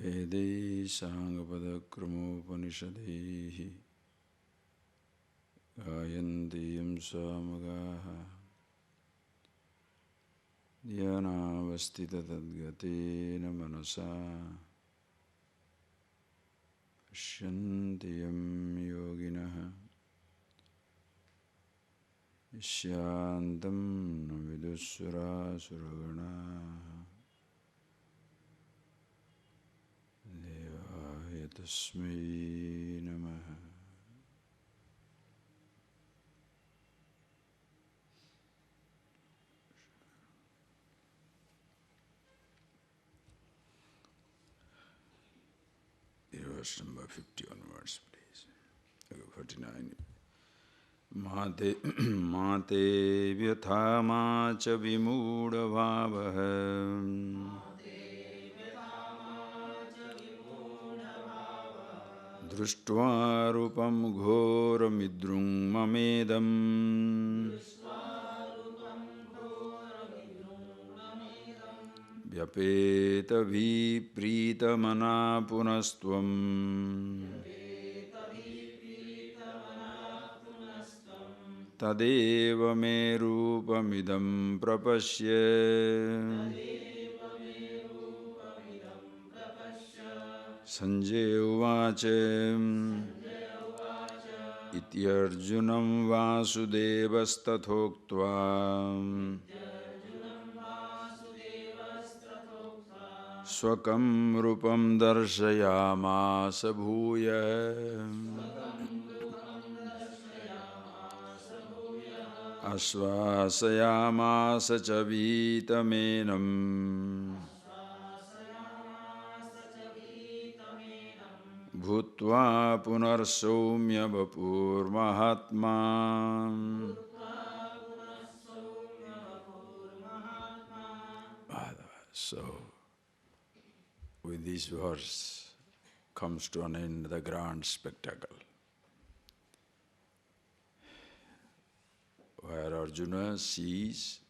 Vede Sanghapada Kramopanishadehi Gayantiyam Samagaha Dhyanavastita Tadgatena Manasa Shantiyam Yoginaha Shantam Vidusura Suragana Devaya Tasmai Namaha. Verse number 50 onwards, please. Okay, 49. Mate vyatha macha vimudha bhavaha Društva rupam ghoramidrung mamedam Vyapeta viprita mana punastvam Tadeva me rupamidam prapasya Sanjaya uvacha Ityarjunam vasudevastathoktva Swakam rupam darshayamasa bhuya Asvasayamasa cha vitamenam Bhutva punarsomya vapur mahatma. So, with this verse comes to an end the grand spectacle, where Arjuna sees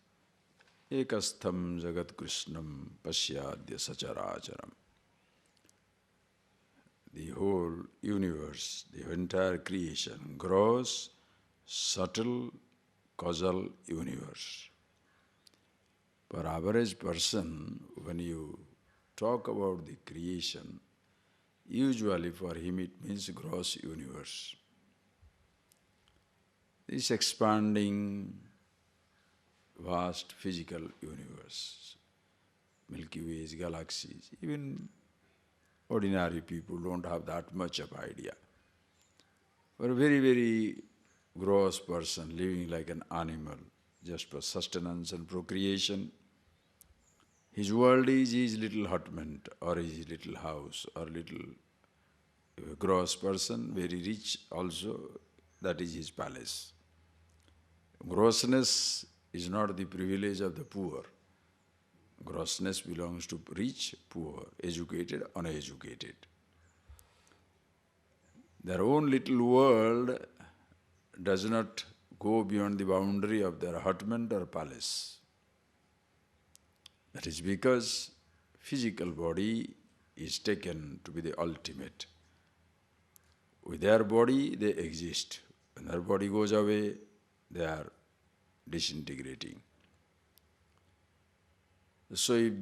ekastham jagat krishnam pasyadya sacharacharam. The whole universe, the entire creation, gross, subtle, causal universe. For average person, when you talk about the creation, usually for him it means gross universe. This expanding, vast physical universe, Milky Ways, galaxies, even ordinary people don't have that much of idea. For a very, very gross person living like an animal, just for sustenance and procreation, his world is his little hutment or his little house or little gross person, very rich also, that is his palace. Grossness is not the privilege of the poor. Grossness belongs to rich, poor, educated, uneducated. Their own little world does not go beyond the boundary of their hutment or palace. That is because physical body is taken to be the ultimate. With their body, they exist. When their body goes away, they are disintegrating. So if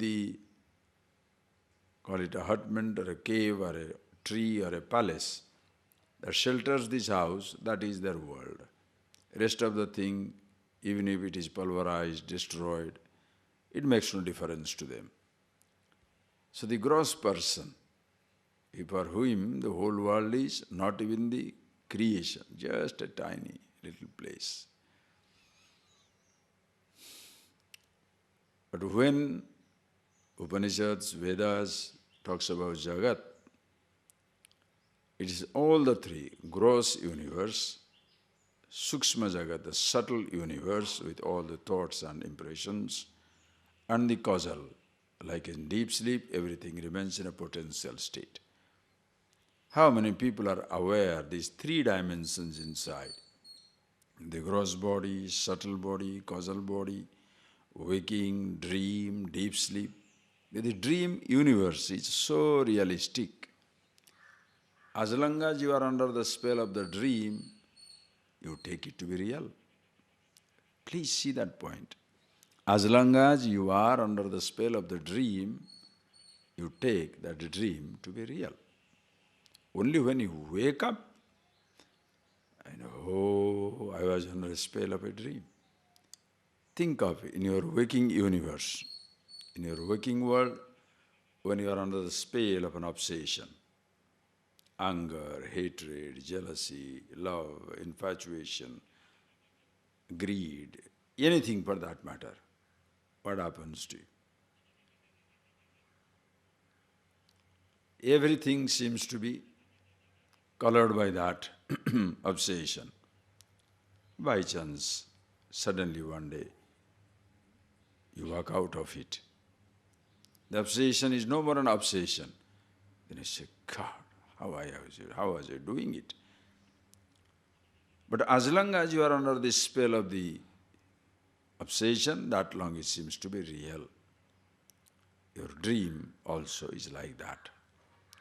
call it a hutment or a cave or a tree or a palace, that shelters this house, that is their world. Rest of the thing, even if it is pulverized, destroyed, it makes no difference to them. So the gross person, for whom the whole world is not even the creation, just a tiny little place. But when Upanishads, Vedas talks about Jagat, it is all the three, gross universe, Sukshma Jagat, the subtle universe with all the thoughts and impressions, and the causal, like in deep sleep, everything remains in a potential state. How many people are aware these three dimensions inside? The gross body, subtle body, causal body, waking, dream, deep sleep. The dream universe is so realistic. As long as you are under the spell of the dream, you take it to be real. Please see that point. As long as you are under the spell of the dream, you take that dream to be real. Only when you wake up, I know, oh, I was under the spell of a dream. Think of in your waking universe, in your waking world, when you are under the spell of an obsession, anger, hatred, jealousy, love, infatuation, greed, anything for that matter, what happens to you? Everything seems to be colored by that obsession. By chance, suddenly one day, you walk out of it. The obsession is no more an obsession. Then you say, God, how was I doing it? But as long as you are under the spell of the obsession, that long it seems to be real. Your dream also is like that.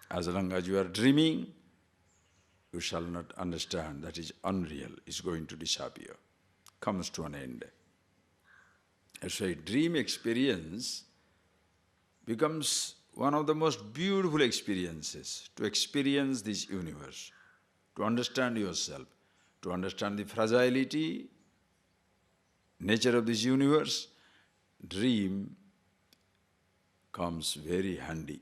As long as you are dreaming, you shall not understand that is unreal, is going to disappear, comes to an end. So a dream experience becomes one of the most beautiful experiences, to experience this universe, to understand yourself, to understand the fragility, nature of this universe. Dream comes very handy.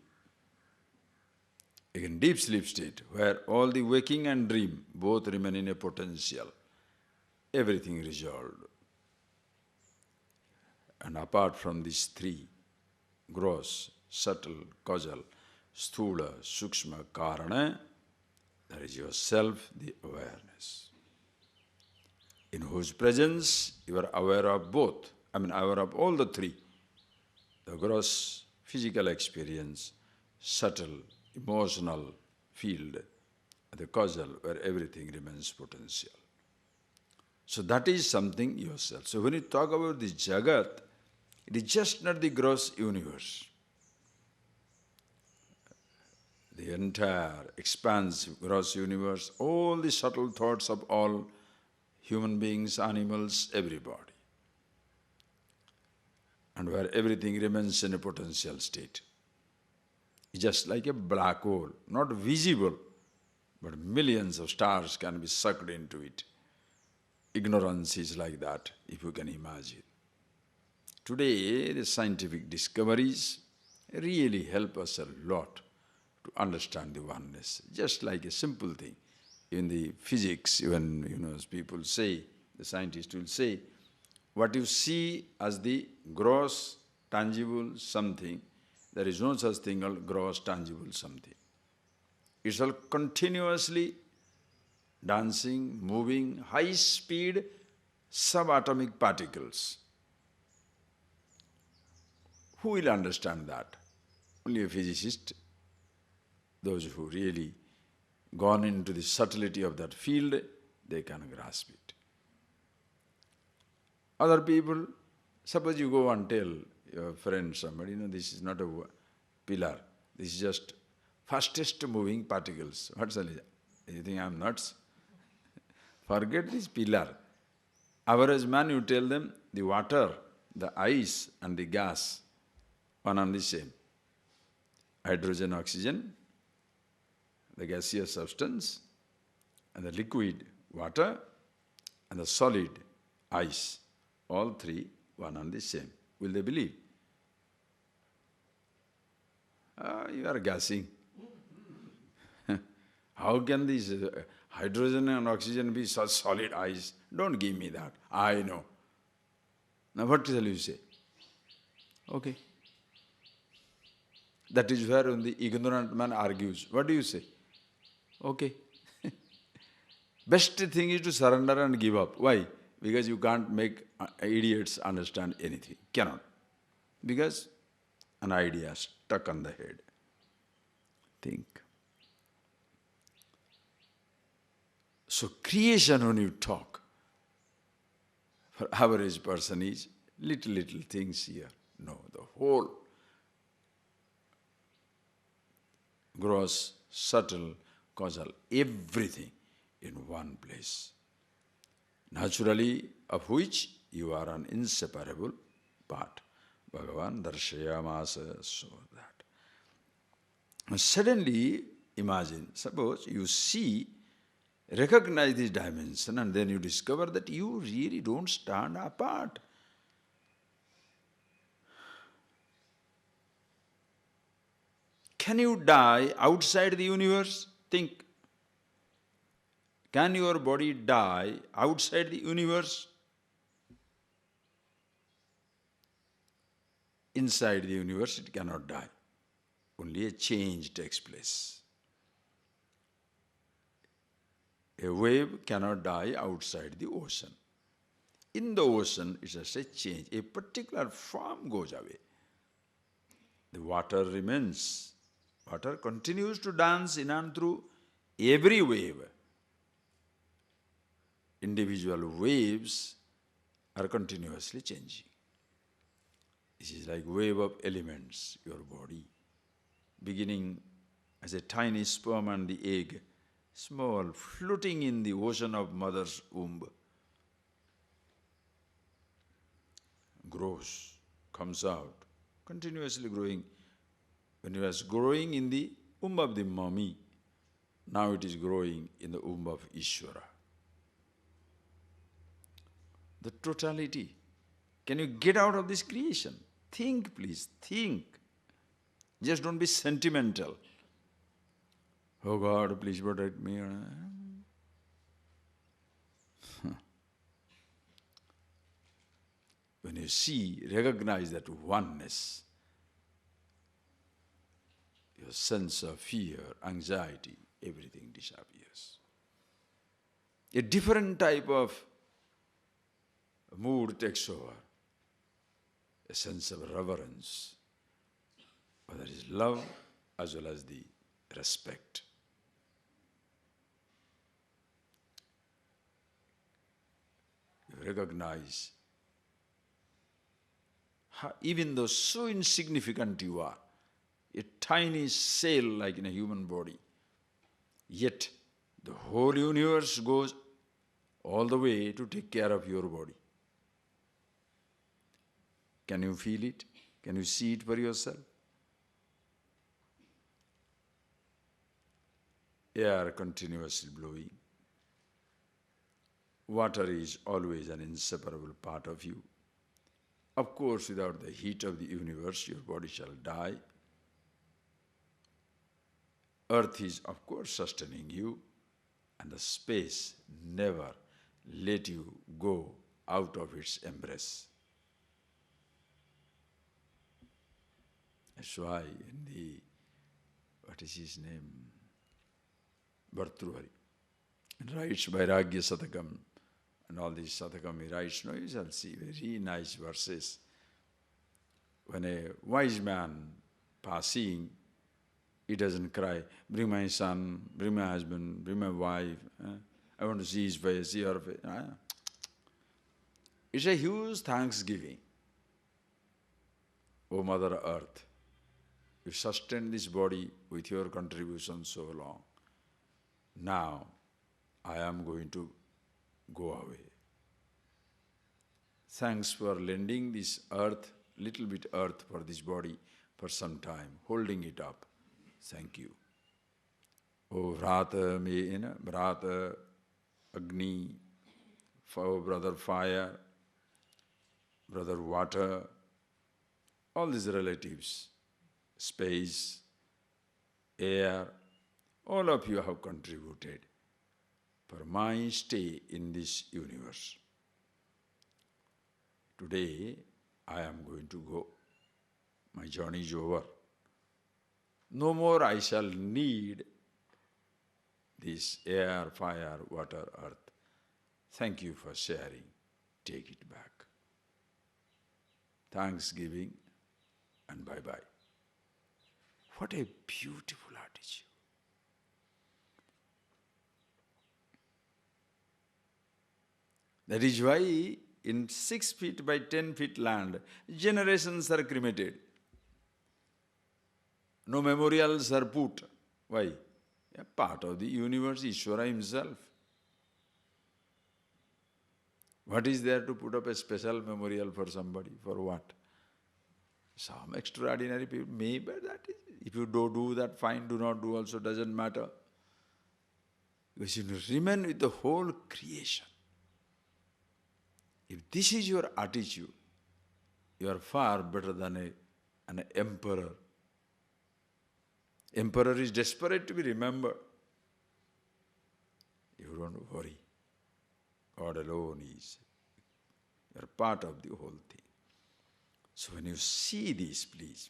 Again, deep sleep state, where all the waking and dream both remain in a potential, everything resolved. And apart from these three, gross, subtle, causal, sthula, sukshma, karana, there is yourself, the awareness, in whose presence you are aware of both, aware of all the three, the gross physical experience, subtle, emotional field, the causal, where everything remains potential. So that is something yourself. So when you talk about the Jagat, it is just not the gross universe. The entire expansive gross universe, all the subtle thoughts of all human beings, animals, everybody. And where everything remains in a potential state. It's just like a black hole, not visible, but millions of stars can be sucked into it. Ignorance is like that, if you can imagine. Today, the scientific discoveries really help us a lot to understand the oneness. Just like a simple thing. In the physics, even as people say, the scientists will say, what you see as the gross, tangible something, there is no such thing called gross, tangible something. It's all continuously dancing, moving, high-speed subatomic particles. Who will understand that? Only a physicist, those who really gone into the subtlety of that field, they can grasp it. Other people, suppose you go and tell your friend, somebody, this is not a pillar, this is just fastest moving particles. What's the reason? You think I'm nuts? Forget this pillar. Average man, you tell them, the water, the ice and the gas, one and the same. Hydrogen, oxygen, the gaseous substance, and the liquid, water, and the solid, ice, all three, one and the same. Will they believe? You are guessing. How can these hydrogen and oxygen be such solid ice? Don't give me that. I know. Now what shall you say? Okay. That is where when the ignorant man argues. What do you say? Okay. Best thing is to surrender and give up. Why? Because you can't make idiots understand anything. Cannot. Because an idea stuck on the head. Think. So creation, when you talk, for average person is little things here. No, the whole gross, subtle, causal, everything in one place. Naturally, of which you are an inseparable part. Bhagavan darshayamasa, so that. Suddenly, imagine, suppose you see, recognize this dimension, and then you discover that you really don't stand apart. Can you die outside the universe? Think. Can your body die outside the universe? Inside the universe it cannot die. Only a change takes place. A wave cannot die outside the ocean. In the ocean, it's just a change. A particular form goes away. The water remains. Water continues to dance in and through every wave. Individual waves are continuously changing. This is like wave of elements, your body. Beginning as a tiny sperm and the egg, small, floating in the ocean of mother's womb, grows, comes out, continuously growing. When it was growing in the womb of the mommy, now it is growing in the womb of Ishvara. The totality. Can you get out of this creation? Think, please, think. Just don't be sentimental. Oh God, please protect me. When you see, recognize that oneness, your sense of fear, anxiety, everything disappears. A different type of mood takes over, a sense of reverence, whether it is love as well as the respect. You recognize how, even though so insignificant you are, a tiny cell like in a human body, yet the whole universe goes all the way to take care of your body. Can you feel it? Can you see it for yourself? Air continuously blowing. Water is always an inseparable part of you. Of course, without the heat of the universe, your body shall die. Earth is, of course, sustaining you, and the space never let you go out of its embrace. That's why in the, what is his name? Bhartrihari writes Vairagya Satakam, and all these Satakam he writes, you shall see very nice verses. When a wise man passing, he doesn't cry, bring my son, bring my husband, bring my wife, I want to see his face, see her face. It's a huge thanksgiving. O Mother Earth, you sustained this body with your contribution so long. Now, I am going to go away. Thanks for lending this earth, little bit earth for this body for some time, holding it up. Thank you. Oh, Vrata, Vrata, Agni, oh, brother fire, brother water, all these relatives, space, air, all of you have contributed for my stay in this universe. Today, I am going to go. My journey is over. No more I shall need this air, fire, water, earth. Thank you for sharing. Take it back. Thanksgiving and bye-bye. What a beautiful attitude. That is why in 6 feet by 10 feet land, generations are cremated. No memorials are put. Why? A part of the universe, Ishvara himself. What is there to put up a special memorial for somebody? For what? Some extraordinary people, maybe that is. If you don't do that, fine, do not do also, doesn't matter. Because you remain with the whole creation. If this is your attitude, you are far better than an emperor. Emperor is desperate to be remembered. You don't worry. God alone is. You are part of the whole thing. So when you see this, please,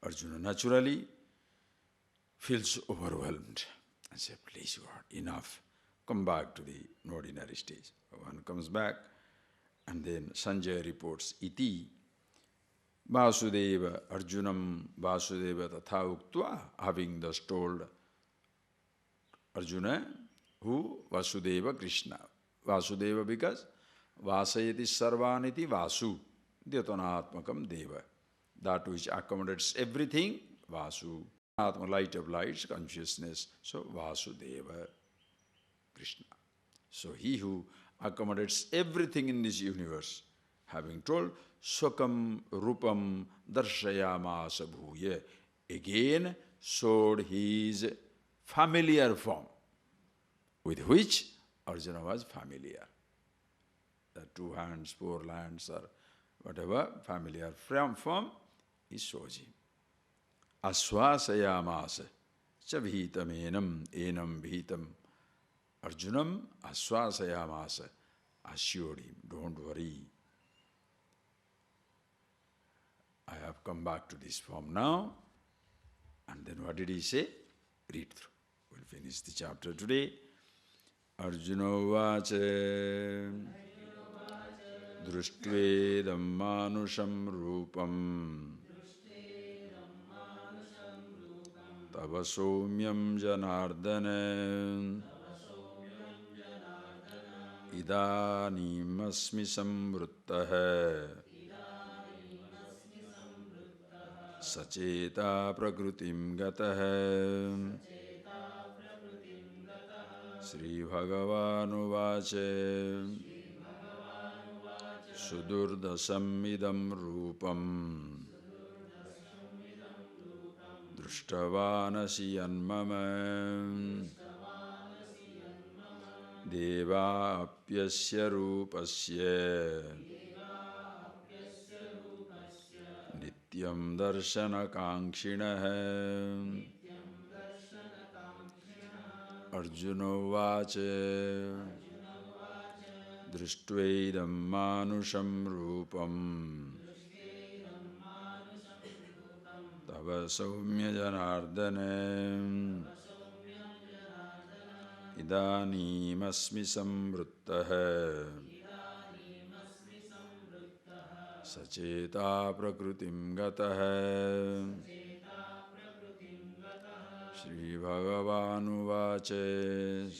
Arjuna naturally feels overwhelmed and says, please God, enough. Come back to the ordinary stage. One comes back and then Sanjaya reports, Iti Vasudeva Arjunam Vasudeva Tatha Uktva, having thus told Arjuna, who? Vasudeva Krishna. Vasudeva because Vasayati Sarvaniti Vasu, Dyatanatmakam Deva. That which accommodates everything, Vasu. Atma, light of lights, consciousness. So Vasudeva Krishna. So he who accommodates everything in this universe, having told, Swakam Rupam Darshayamasa Bhuya, again showed his familiar form, with which Arjuna was familiar. The 2 hands, 4 hands, or whatever familiar form, he shows him. Aswasayamasa chabhitam enam bhitam. Arjunam aswasayamasa, assured him, don't worry. I have come back to this form now. And then what did he say? Read through. We'll finish the chapter today. Arjuna vacha drishtvedam manusham rupam tava somyam janardana idanimasmi samvruttah sacheta prakritim gatah. Sri Bhagavan Vache Sudurdasam idam rupam Drushtavanasi yanmama Deva apyasya rupasya Nityam darshana kankshinaha. Arjuna vache drishtvedam manusham rupam tava saumya janardane idanim asmi samvruttah sacheta prakritim gatah. Sri Bhagavan Vache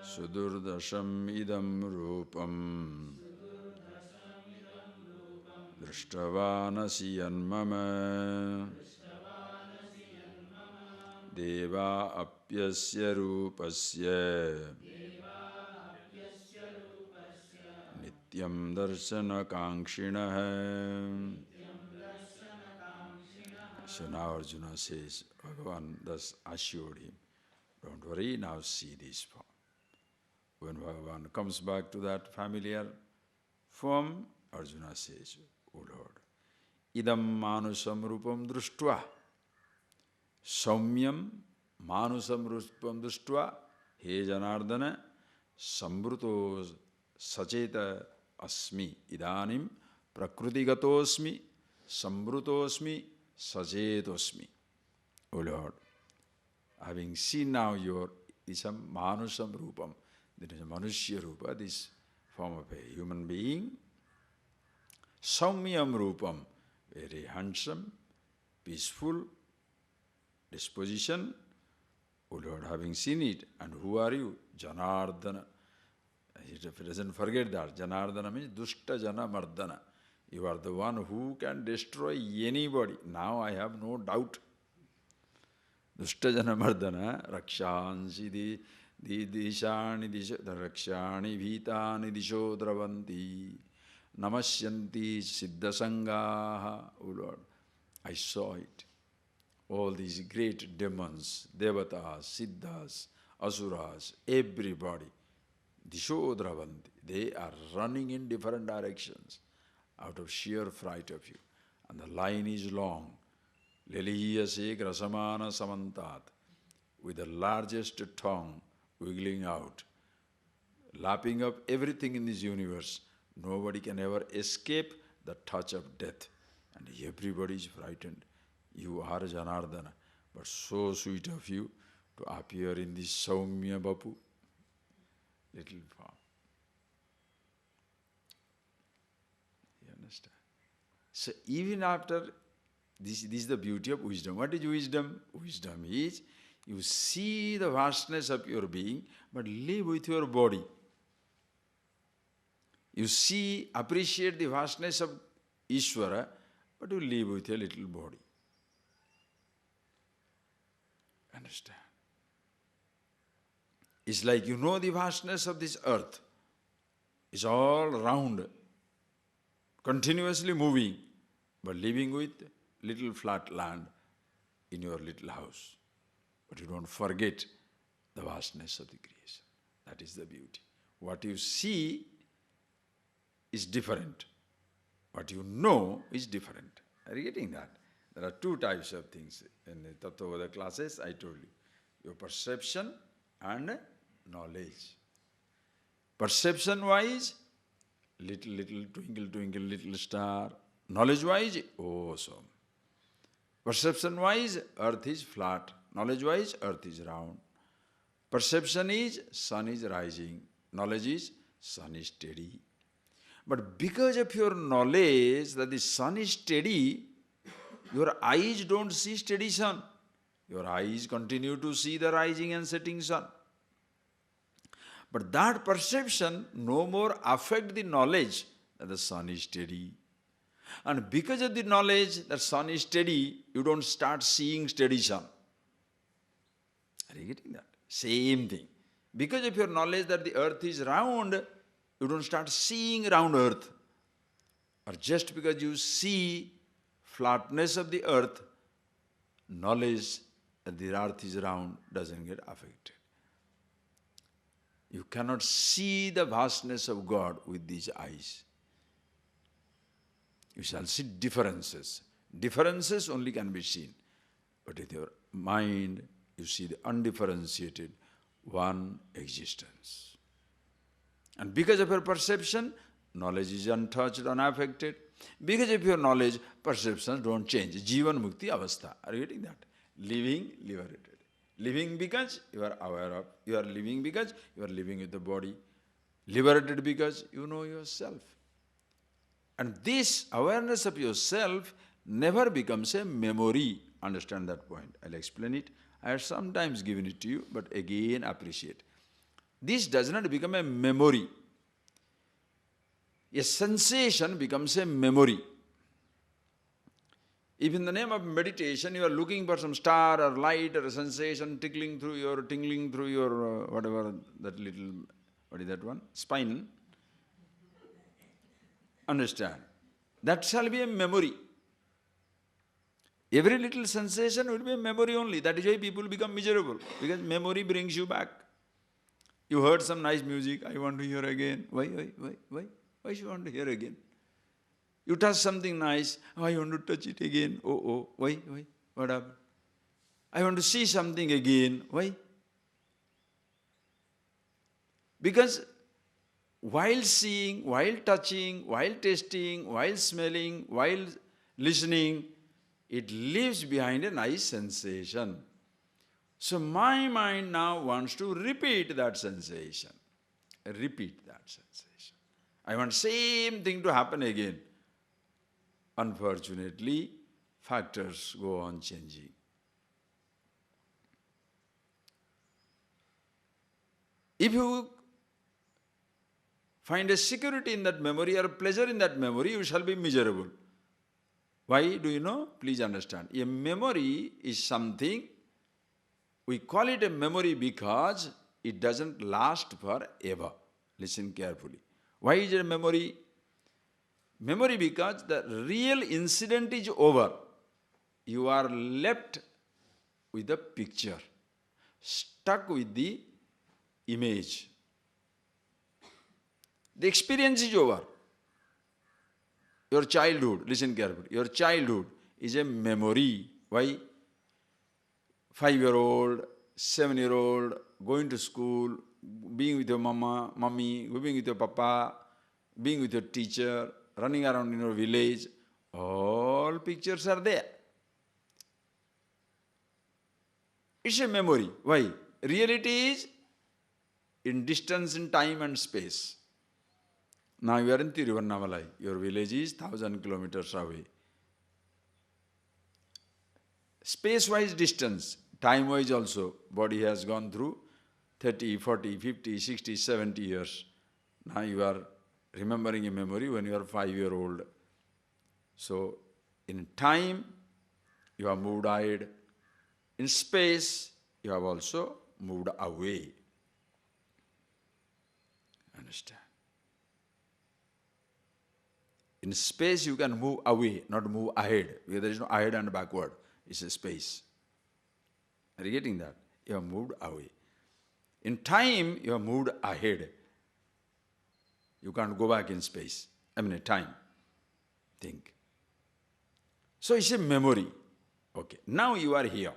Sudurdasham idam rupam Drishtavanasi yanmama Deva apyasya rupasya Nityam darshana kankshinaha. So now Arjuna says, Bhagavan thus assured him, don't worry, now see this form. When Bhagavan comes back to that familiar form, Arjuna says, O Lord, idam manusam rupam drushtva, saumyam manusam rupam drushtva, he Janardana, sambruto sacheta asmi, idanim prakrutigatosmi, sambrutosmi, sajetosmi. O Lord, having seen now your isam manusam rupam, there is a manushya rupa, this form of a human being, saumyam rupam, very handsome, peaceful disposition. O Lord, having seen it, and who are you? Janardana. He doesn't forget that. Janardana means dushta jana mardana. You are the one who can destroy anybody. Now I have no doubt. Dustajana mardana rakshansi dishani rakshani bhitani disho dravanti namasyanti siddhasangaha. O Lord, I saw it. All these great demons, devatas, siddhas, asuras, everybody, disho dravanti. They are running in different directions out of sheer fright of you. And the line is long. Leliyase grasamana samantat, with the largest tongue wiggling out, lapping up everything in this universe. Nobody can ever escape the touch of death. And everybody is frightened. You are Janardana, but so sweet of you to appear in this Saumya Bapu, little form. You understand? So even after, this is the beauty of wisdom. What is wisdom? Wisdom is, you see the vastness of your being, but live with your body. You see, appreciate the vastness of Ishvara, but you live with a little body. Understand? It's like you know the vastness of this earth. It's all round, continuously moving, but living with little flat land in your little house. But you don't forget the vastness of the creation. That is the beauty. What you see is different. What you know is different. Are you getting that? There are two types of things. In the Tattvavada classes, I told you. Your perception and knowledge. Perception-wise, little twinkle, twinkle, little star. Knowledge-wise, awesome. Perception-wise, earth is flat. Knowledge-wise, earth is round. Perception is sun is rising. Knowledge is sun is steady. But because of your knowledge that the sun is steady, your eyes don't see steady sun. Your eyes continue to see the rising and setting sun. But that perception no more affects the knowledge that the sun is steady. And because of the knowledge that sun is steady, you don't start seeing steady sun. Are you getting that? Same thing. Because of your knowledge that the earth is round, you don't start seeing round earth. Or just because you see flatness of the earth, knowledge that the earth is round doesn't get affected. You cannot see the vastness of God with these eyes. You shall see differences. Differences only can be seen. But with your mind, you see the undifferentiated one existence. And because of your perception, knowledge is untouched, unaffected. Because of your knowledge, perceptions don't change. Jivan Mukti Avastha. Are you getting that? Living, liberated. Living because you are aware of. You are living because you are living with the body. Liberated because you know yourself. And this awareness of yourself never becomes a memory. Understand that point. I'll explain it. I have sometimes given it to you, but again appreciate. This does not become a memory. A sensation becomes a memory. If in the name of meditation you are looking for some star or light or a sensation tingling through your whatever that little, what is that one? Spine. Understand. That shall be a memory. Every little sensation will be a memory only. That is why people become miserable. Because memory brings you back. You heard some nice music, I want to hear again. Why? Why should you want to hear again? You touch something nice, I want to touch it again. Why? What happened? I want to see something again. Why? Because while seeing, while touching, while tasting, while smelling, while listening, it leaves behind a nice sensation. So my mind now wants to repeat that sensation. Repeat that sensation. I want same thing to happen again. Unfortunately, factors go on changing. If you find a security in that memory or pleasure in that memory, you shall be miserable. Why do you know? Please understand. A memory is something, we call it a memory because it doesn't last forever. Listen carefully. Why is it a memory? Memory because the real incident is over. You are left with the picture, stuck with the image. The experience is over. Your childhood, listen carefully, your childhood is a memory. Why? 5-year-old, 7-year-old, going to school, being with your mommy, going with your papa, being with your teacher, running around in your village, all pictures are there. It's a memory. Why? Reality is in distance, in time and space. Now you are in Tiruvannamalai. Your village is 1,000 kilometers away. Space-wise distance, time-wise also, body has gone through 30, 40, 50, 60, 70 years. Now you are remembering a memory when you are 5-year-old. So, in time, you have moved ahead. In space, you have also moved away. Understand? In space, you can move away, not move ahead, because there is no ahead and backward. It's a space. Are you getting that? You have moved away. In time, you have moved ahead. You can't go back in space. In time. Think. So it's a memory. Okay. Now you are here.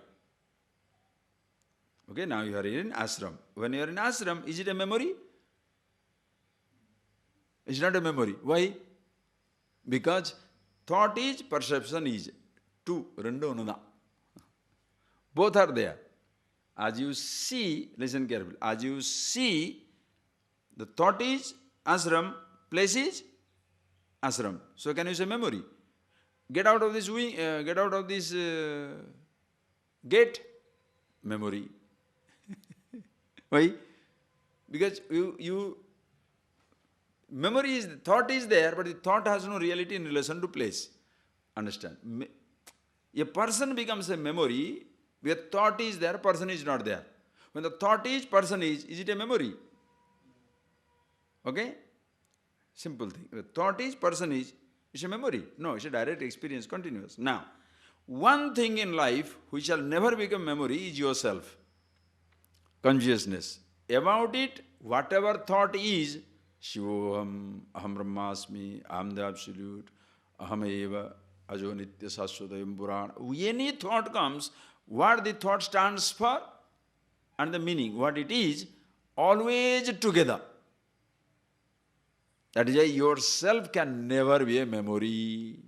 Okay, now you are in ashram. When you are in ashram, is it a memory? It's not a memory. Why? Because thought is, perception is. Two, rendu onnu. Both are there. As you see, listen carefully, as you see, the thought is ashram, place is ashram. So can you say memory? Get out of this gate, memory. Why? Because memory is, thought is there, but the thought has no reality in relation to place. Understand? A person becomes a memory where thought is there, person is not there. When the thought is, person is it a memory? Okay? Simple thing. When thought is, person is, it's a memory. No, it's a direct experience, continuous. Now, one thing in life which shall never become memory is yourself. Consciousness. About it, whatever thought is, Shivoham, Aham Brahmasmi, Aham the Absolute, Aham Eva, Ajo Nitya Saswadayam Purana. Any thought comes, what the thought stands for and the meaning, what it is, always together. That is why yourself can never be a memory.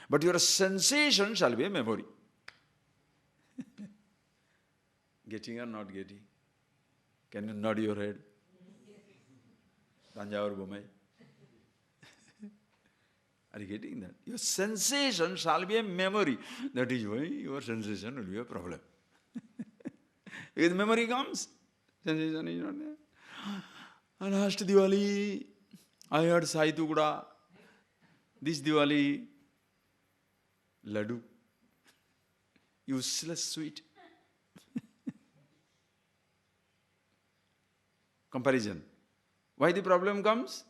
But your sensation shall be a memory. Getting or not getting? Can you nod your head? Tanjavur Bomai. Are you getting that? Your sensation shall be a memory. That is why your sensation will be a problem. If memory comes, sensation is not there. Last Diwali, I heard Sai Tukuda. This Diwali, Laddu. Useless sweet. Comparison. Why the problem comes?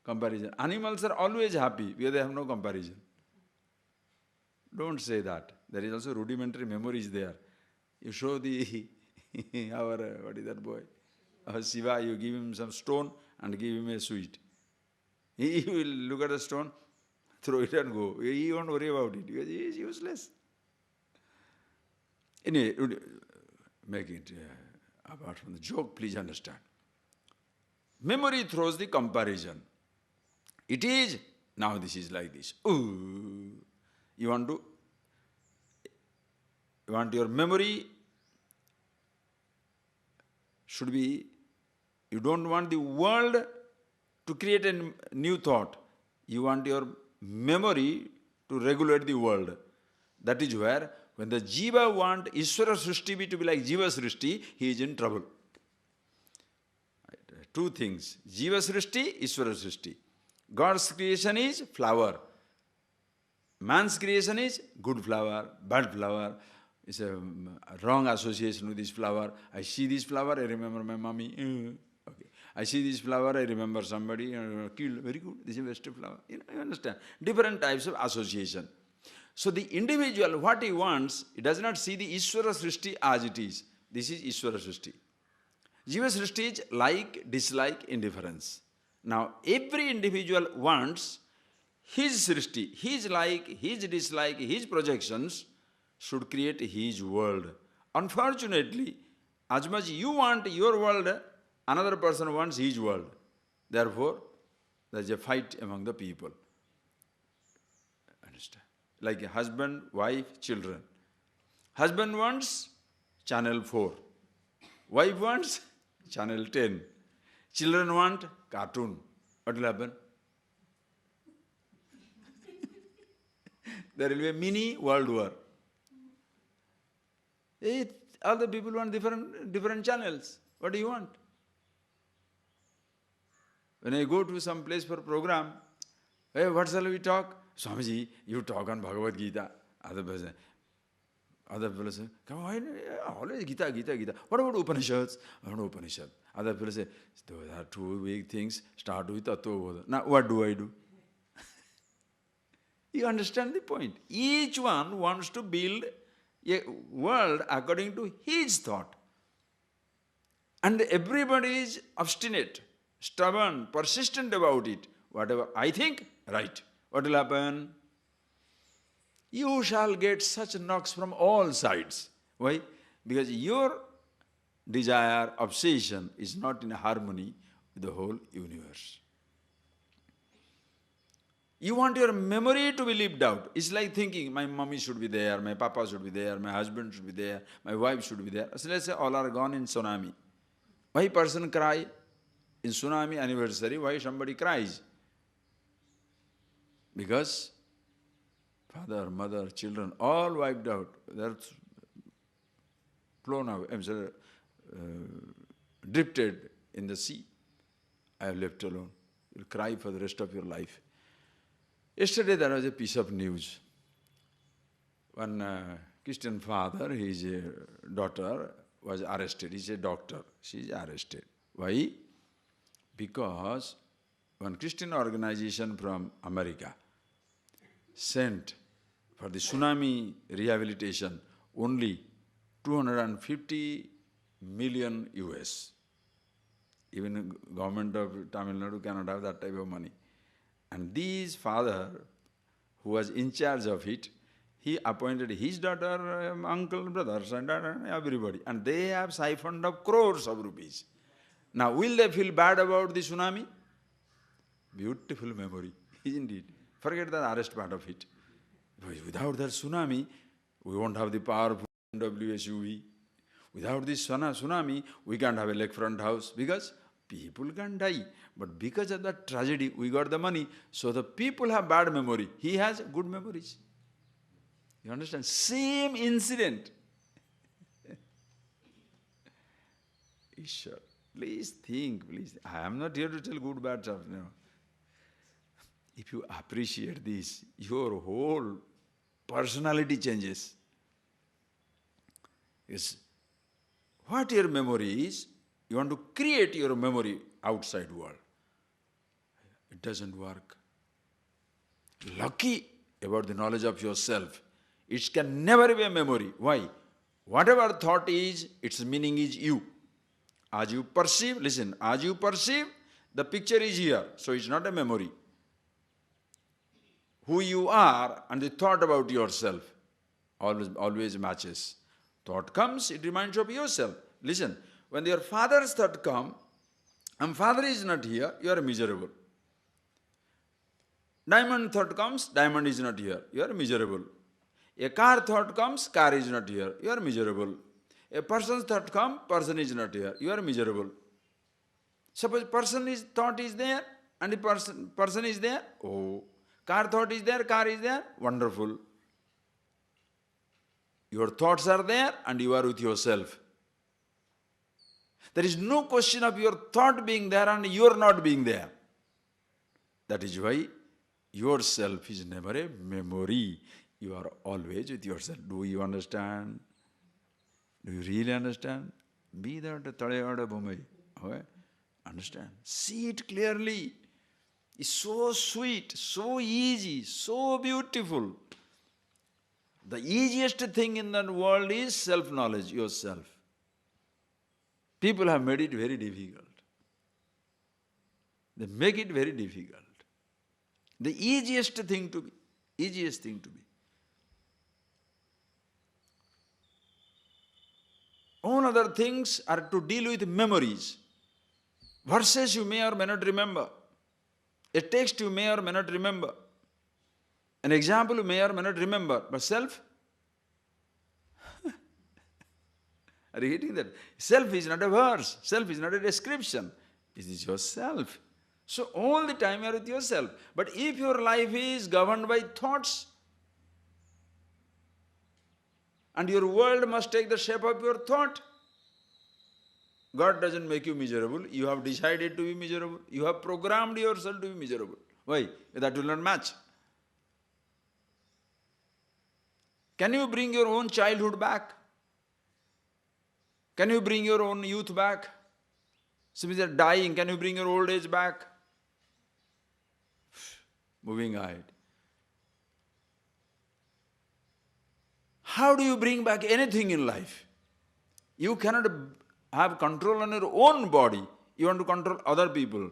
Comparison. Animals are always happy because they have no comparison. Don't say that. There is also rudimentary memory is there. You show the what is that boy? Shiva, you give him some stone and give him a sweet. He will look at the stone, throw it and go. He won't worry about it because he is useless. Anyway, make it apart from the joke, please understand. Memory throws the comparison. It is, now this is like this. Ooh. You want your memory should be, you don't want the world to create a new thought. You want your memory to regulate the world. That is where, when the Jiva want Ishvara Srishti to be like Jiva Srishti, he is in trouble. two things. Jiva Srishti, Ishvara Srishti. God's creation is flower. Man's creation is good flower, bad flower. It's a wrong association with this flower. I see this flower, I remember my mommy. Okay. I see this flower, I remember somebody killed. Very good. This is best flower. You understand? Different types of association. So the individual, what he wants, he does not see the Ishvara Srishti as it is. This is Ishvara Srishti. Jiva Srishti is like, dislike, indifference. Now, every individual wants his Srishti, his like, his dislike, his projections should create his world. Unfortunately, as much you want your world, another person wants his world. Therefore, there is a fight among the people. Understand? Like a husband, wife, children. Husband wants channel 4. Wife wants channel 10. Children want cartoon. What will happen? There will be a mini world war. All the people want different channels. What do you want? When I go to some place for program, hey, what shall we talk? Swamiji, you talk on Bhagavad Gita. Other people say, come on, always Gita, Gita, Gita. What about Upanishads? I want Upanishad. Other people say, those are two big things. Start with Tattva. Now, what do I do? You understand the point? Each one wants to build a world according to his thought. And everybody is obstinate, stubborn, persistent about it. Whatever I think, right. What will happen? You shall get such knocks from all sides. Why? Because your desire, obsession is not in harmony with the whole universe. You want your memory to be lived out. It's like thinking, my mommy should be there, my papa should be there, my husband should be there, my wife should be there. So let's say all are gone in tsunami. Why person cry? In tsunami anniversary, why somebody cries? Because father, mother, children, all wiped out. They're flown out, drifted in the sea. I have left alone. You'll cry for the rest of your life. Yesterday there was a piece of news. One Christian father, his daughter was arrested. He's a doctor. She is arrested. Why? Because one Christian organization from America sent for the tsunami rehabilitation only 250 million US. Even government of Tamil Nadu cannot have that type of money. And this father, who was in charge of it, he appointed his daughter, uncle, brothers, and everybody. And they have siphoned up crores of rupees. Now, will they feel bad about the tsunami? Beautiful memory, isn't it? Forget the arrest part of it. Without that tsunami, we won't have the powerful WSUV. Without this tsunami, we can't have a lakefront house because people can die. But because of that tragedy, we got the money. So the people have bad memory. He has good memories. You understand? Same incident. Ishwar, please think, please. I am not here to tell good, bad stuff. No. If you appreciate this, your whole personality changes. Yes. What your memory is, you want to create your memory outside world. It doesn't work. Lucky about the knowledge of yourself. It can never be a memory. Why? Whatever thought is, its meaning is you. As you perceive, listen, as you perceive, the picture is here. So it's not a memory. Who you are and the thought about yourself always matches. Thought comes, it reminds you of yourself. Listen, when your father's thought comes, and father is not here, you are miserable. Diamond thought comes, diamond is not here, you are miserable. A car thought comes, car is not here, you are miserable. A person's thought comes, person is not here, you are miserable. Suppose thought is there and the person is there, oh. Car thought is there, car is there, wonderful. Your thoughts are there and you are with yourself. There is no question of your thought being there and your not being there. That is why yourself is never a memory. You are always with yourself. Do you understand? Do you really understand? Be that Talayada Bhumai. Okay? Understand? See it clearly. It's so sweet, so easy, so beautiful. The easiest thing in the world is self-knowledge, yourself. People have made it very difficult. They make it very difficult. The easiest thing to be. Easiest thing to be. All other things are to deal with memories. Verses you may or may not remember. A text you may or may not remember. An example you may or may not remember. But self? Are you getting that? Self is not a verse. Self is not a description. It is yourself. So all the time you are with yourself. But if your life is governed by thoughts, and your world must take the shape of your thought, God doesn't make you miserable. You have decided to be miserable. You have programmed yourself to be miserable. Why? That will not match. Can you bring your own childhood back? Can you bring your own youth back? Suppose you are dying, can you bring your old age back? Moving ahead. How do you bring back anything in life? You cannot have control on your own body. You want to control other people,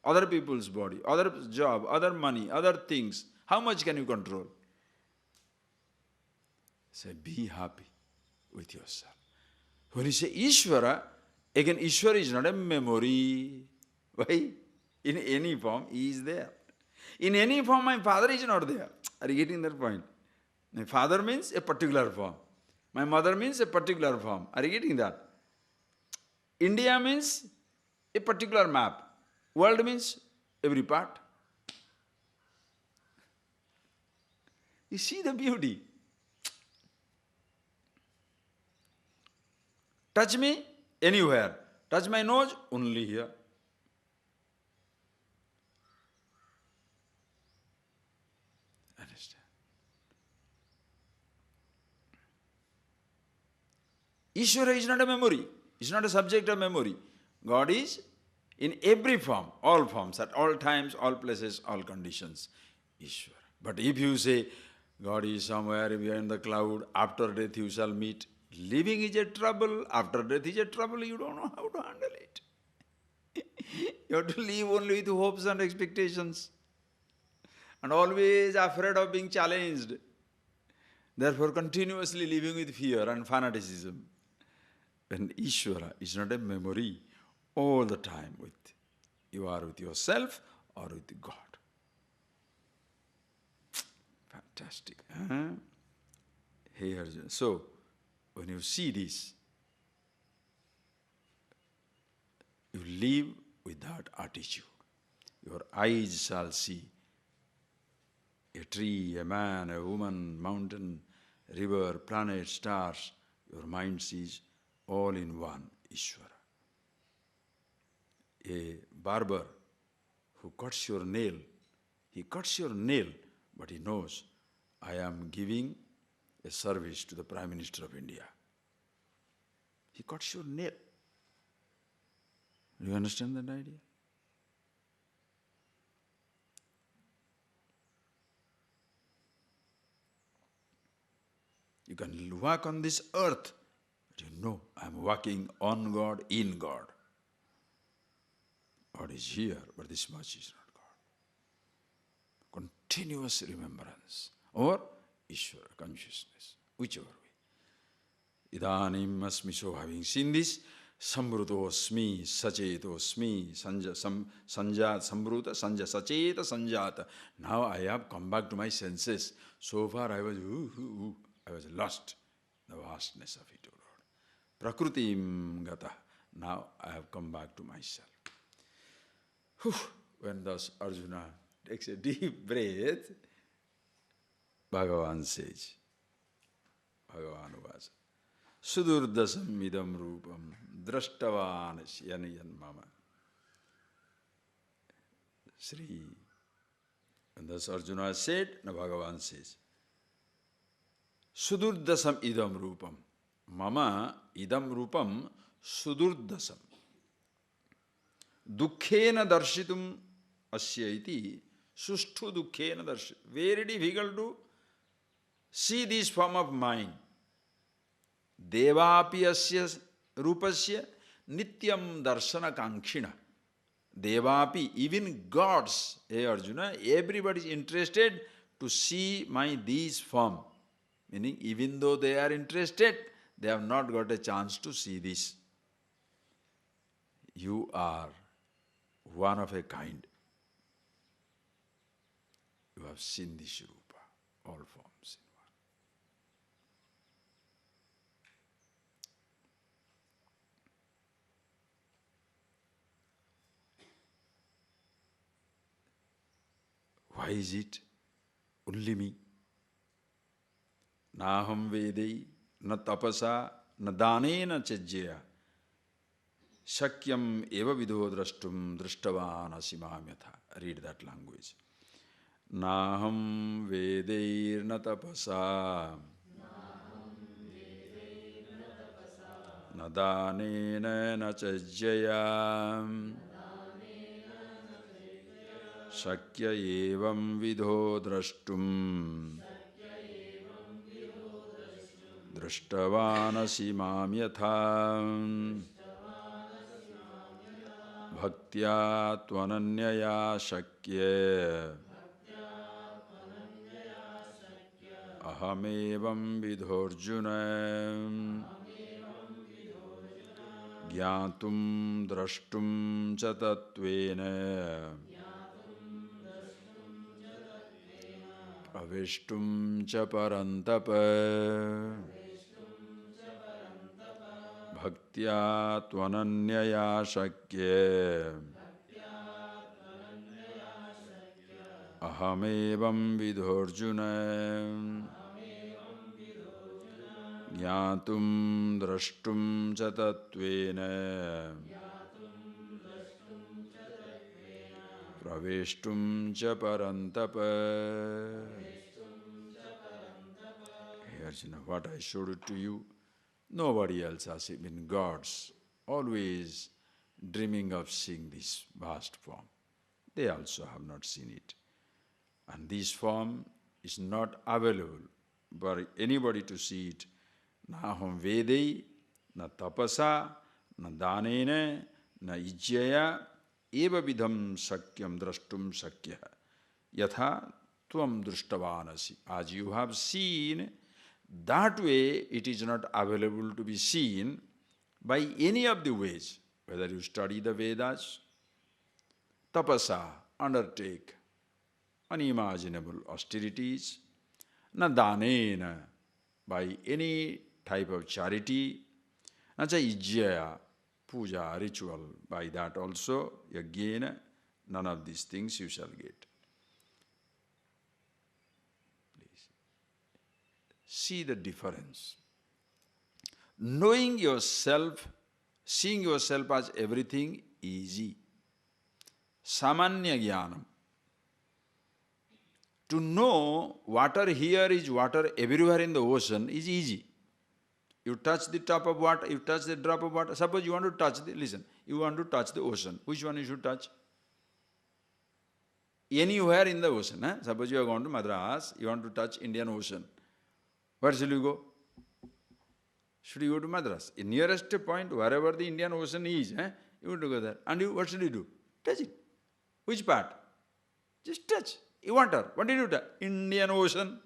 other people's body, other job, other money, other things. How much can you control? Say, be happy with yourself. When you say Ishvara, again Ishvara is not a memory. Why? In any form, he is there. In any form, my father is not there. Are you getting that point? My father means a particular form. My mother means a particular form. Are you getting that? India means a particular map. World means every part. You see the beauty. Touch me anywhere. Touch my nose only here. Understand? Ishvara is not a memory. It's not a subject of memory. God is in every form, all forms, at all times, all places, all conditions. Ishvara. But if you say, God is somewhere behind the cloud, after death you shall meet, living is a trouble, after death is a trouble, you don't know how to handle it. You have to live only with hopes and expectations. And always afraid of being challenged. Therefore continuously living with fear and fanaticism. When Ishvara is not a memory, all the time you are with yourself or with God. Fantastic. Huh? Hey Arjuna. So, when you see this, you live with that attitude. Your eyes shall see a tree, a man, a woman, mountain, river, planet, stars. Your mind sees all in one, Ishvara. A barber who cuts your nail, he cuts your nail, but he knows, I am giving a service to the Prime Minister of India. He cuts your nail. Do you understand that idea? You can walk on this earth, but you know, I am walking on God, in God. God is here, but this much is not God. Continuous remembrance or Ishvara consciousness, whichever way. Idanim asmi, so having seen this, sambrutosmi, sachetosmi, sambrutta, sanja, sacheta, sanjata. Now I have come back to my senses. So far I was lost in the vastness of it, O Lord. Prakrutim gata. Now I have come back to myself. When thus Arjuna takes a deep breath, Bhagavan says, Bhagavan was, Sudurdasam idam rupam drashtavanasya yanmama. Sri. And thus Arjuna said, now Bhagavan says, Sudurdasam idam rupam. Mama idam rupam sudurdasam. Dukkhena darshitum asya iti sushtu dukkhena darshitum. Very difficult to see this form of mine. Devapi asya rupasya nityam darshana kankshina. Devapi, even gods, hey Arjuna, everybody is interested to see my this form. Meaning, even though they are interested, they have not got a chance to see this. You are one of a kind. You have seen this rupa, all forms in one. Why is it only me? Naham vedai, na tapasa, na danena chajjaya. Shakyam eva vidho drashtum drishtavan asimam yatha. Read that language. Naham vedair na tapasa, na danena na chajjaya. Shakya evam vidho drashtum drishtavanasi mam yatha bhaktya tvananyaya shakya ahamevam vidhorjuna jnatum drashtum cha tatvena avishtum cha parantapa bhaktya tvananyaya shakya ahamevam vidhorjuna jnatum drashtum cha tatvena praveshtum cha parantapa. Hey Arjuna, what I showed it to you, nobody else has been gods, always dreaming of seeing this vast form. They also have not seen it. And this form is not available for anybody to see it. Naham vedai, na tapasa, na danena, na ijjaya, eva vidham sakyam drashtum sakya. Yatha tvam drishtavanasi. As you have seen, that way it is not available to be seen by any of the ways. Whether you study the Vedas, tapasa, undertake unimaginable austerities, na danena, by any type of charity, na cha ijjaya, puja, ritual, by that also, yajnena, none of these things you shall get. Please see the difference. Knowing yourself, seeing yourself as everything, easy. Samanya jnanam. To know water here is water everywhere in the ocean is easy. You touch the top of water, you touch the drop of water. Suppose you want to touch you want to touch the ocean. Which one you should touch? Anywhere in the ocean. Suppose you are going to Madras, you want to touch Indian Ocean. Where shall you go? Should you go to Madras? In nearest point, wherever the Indian Ocean is, you want to go there. And what should you do? Touch it. Which part? Just touch. Water. What did you touch? Indian Ocean.